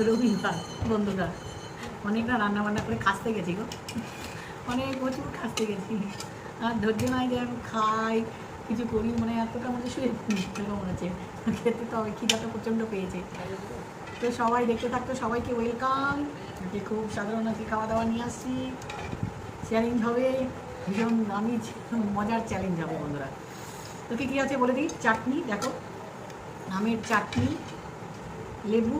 রবিবার বন্ধুরা, অনেকটা রান্নাবান্না করে খাসতে গেছি গো, অনেক প্রচুর খাসতে গেছি। আর ধৈর্য নাই যে আমি খাই কিছু করি, মানে এতটা মধ্যে শুয়ে মনে হচ্ছে খেতে তো হবে, খিদা তো প্রচণ্ড পেয়েছে। তো সবাই দেখতে থাকতো, সবাইকে ওয়েলকাম। আজকে খুব সাধারণ আজকে খাওয়া দাওয়া নিয়ে আসছি, চ্যালেঞ্জ হবে, ভীষণ দামি মজার চ্যালেঞ্জ হবে বন্ধুরা। তো কী আছে বলে দিই, চাটনি দেখো, আমের চাটনি, লেবু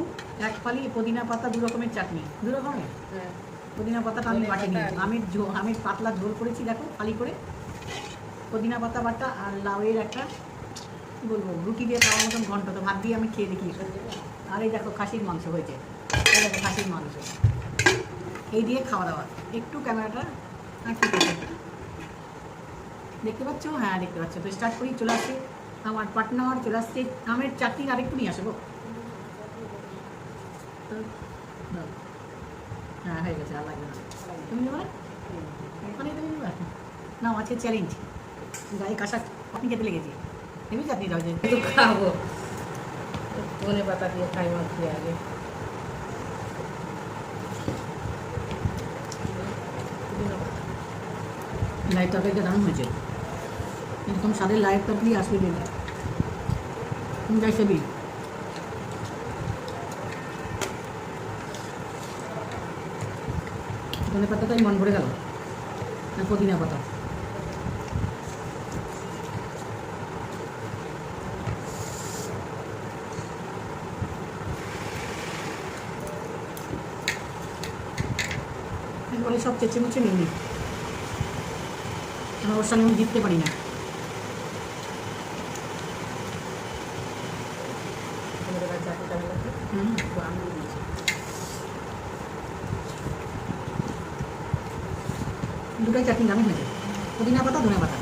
এক ফালি, পুদিনা পাতা, দু রকমের চাটনি, দু রকমের। পুদিনা পাতাটা আমি বাটি নিয়েছি, আমের পাতলা ঝোল করেছি দেখো ফালি করে, পুদিনা পাতা বাটা, আর লাউয়ের একটা কী বলবো রুটি দিয়ে খাওয়ার মতন ঘন্ট, তো ভাত দিয়ে আমি খেয়ে দেখি। আর এই দেখো খাসির মাংস হয়েছে, এই দেখো খাসির মাংস, এই দিয়ে খাওয়া দাওয়া। একটু ক্যামেরাটা আর ঠিক আছে, দেখতে পাচ্ছ? হ্যাঁ দেখতে পাচ্ছ। তো স্টার্ট করি, চলে আসছে আমার পার্টনার, চলে আসছে আমের চাটনি, আরেকটু নিয়ে আসবো। হ্যাঁ হয়ে গেছে, আর লাগবে না। তুমি নেবে না? ওখানে তুমি নেবে না? আছে চ্যালেঞ্জ, গায়ে কাঁসা আপনি খেতে লেগেছি, এমনি চাটনি দাও যে একটু খাবো, ধনে পাতা দিয়ে খাই মাখিয়ে আগে। লাইট তরকারিটা দারুণ হয়েছে, এরকম স্বাদের লাইট তরকারি আসবে দিন। তুমি যাই সেবি ধনে পাতাটাই মন ভরে গেল, আর পুদিনা পাতা। একবারে সব চেঁচে মুছে নিয়ে নিই, আমার ওর সঙ্গে আমি জিততে পারি না। দুটোই চাটনি দামি হয়েছে, পুদিনা পাতা, ধনে পাতা।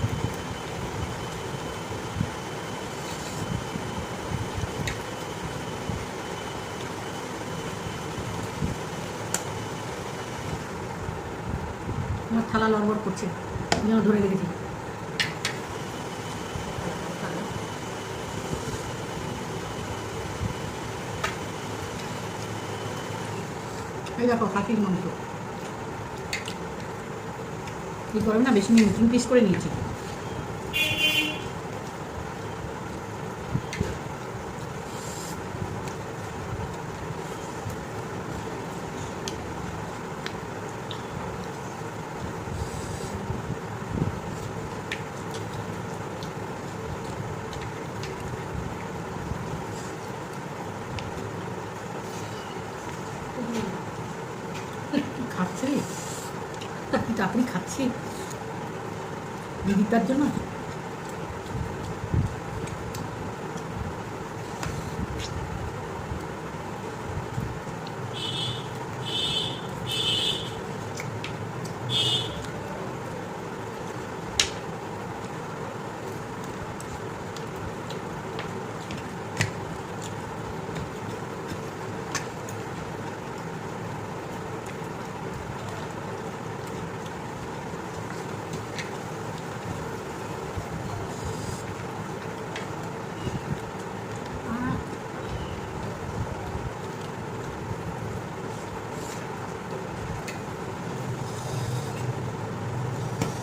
আমার থালা লড়বড় করছে, যেন ধরে রেখেছি। এই দেখো খাসির মাংস, এই গরমে না বেশি নিয়ে 3 পিস করে নিয়েছি। খাচ্ছে রে, চাকরি খাচ্ছি দিদিটার জন্য।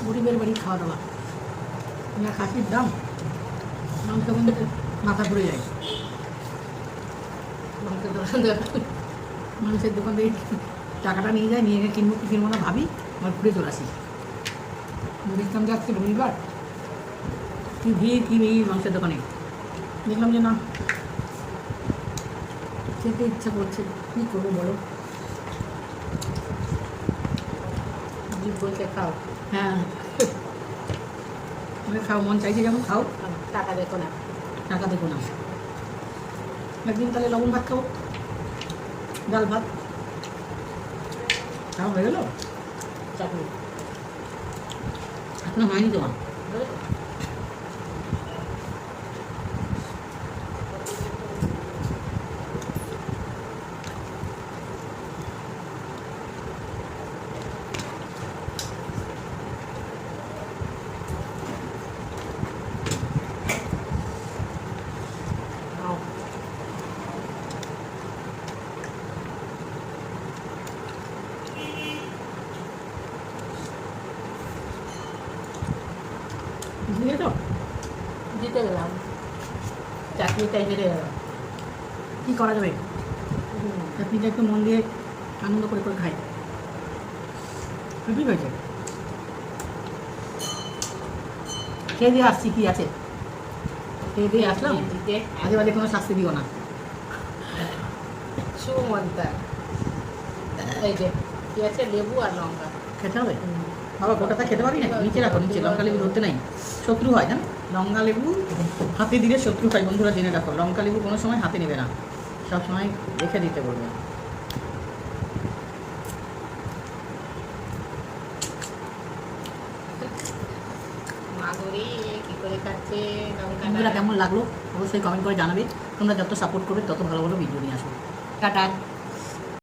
গরিবের বাড়ি খাওয়া দাওয়া, না খাসির দাম, মাংস কিন্তু মাথা ঘুরে যায়। মানুষের দোকান থেকে টাকাটা নিয়ে যায়, নিয়ে গিয়ে কিনবো কি কিনবো না ভাবি, আবার ঘুরে চলে আসি। দেখলাম যে আজকে রবিবার, কী ভিড় মাংসের দোকানে, দেখলাম যে না খেতে ইচ্ছা করছে, কী করবো বলো। জিভ বলতে খাও, হ্যাঁ খাও, মন চাইছে যেমন খাও, টাকা দেখো না, টাকা দেখো না। একদিন তাহলে লবণ ভাত খাবো, ডাল ভাত খাওয়া হয়ে গেল, চাটনি এখনো হয়নি তোমার। উঠে গেলাম, চাটনি টাইপের হয়ে গেলাম। কী করা যাবে, চাটনিটা একটু মন দিয়ে আনন্দ করে করে খাই। ঠিক হয়েছে, খেয়ে দিয়ে আসছি, কি আছে খেয়ে দিয়ে আসলাম, আজে বাজে কোনো শাস্তি দিও না। সুমন্তা এই যে কি আছে, লেবু আর লঙ্কা। খেতে হবে বাবা, গোটাটা খেতে পারি না, নিচে রাখো, নিচে লঙ্কা লেবু ধরতে নাই, শত্রু হয় জান। লঙ্কা লেবু হাতে দিলে শত্রু হয়, বন্ধুরা জেনে রাখো। লঙ্কা লেবু কোনো সময় হাতে নেবে না, সব সময় রেখে দিতে বলবে। মাগুরি কি করে খাচ্ছে বন্ধুরা লঙ্কাটা। কেমন লাগলো অবশ্যই কমেন্ট করে জানাবে। তোমরা যত সাপোর্ট করবে তত ভালো ভালো ভিডিও নিয়ে আসবো। টাটা।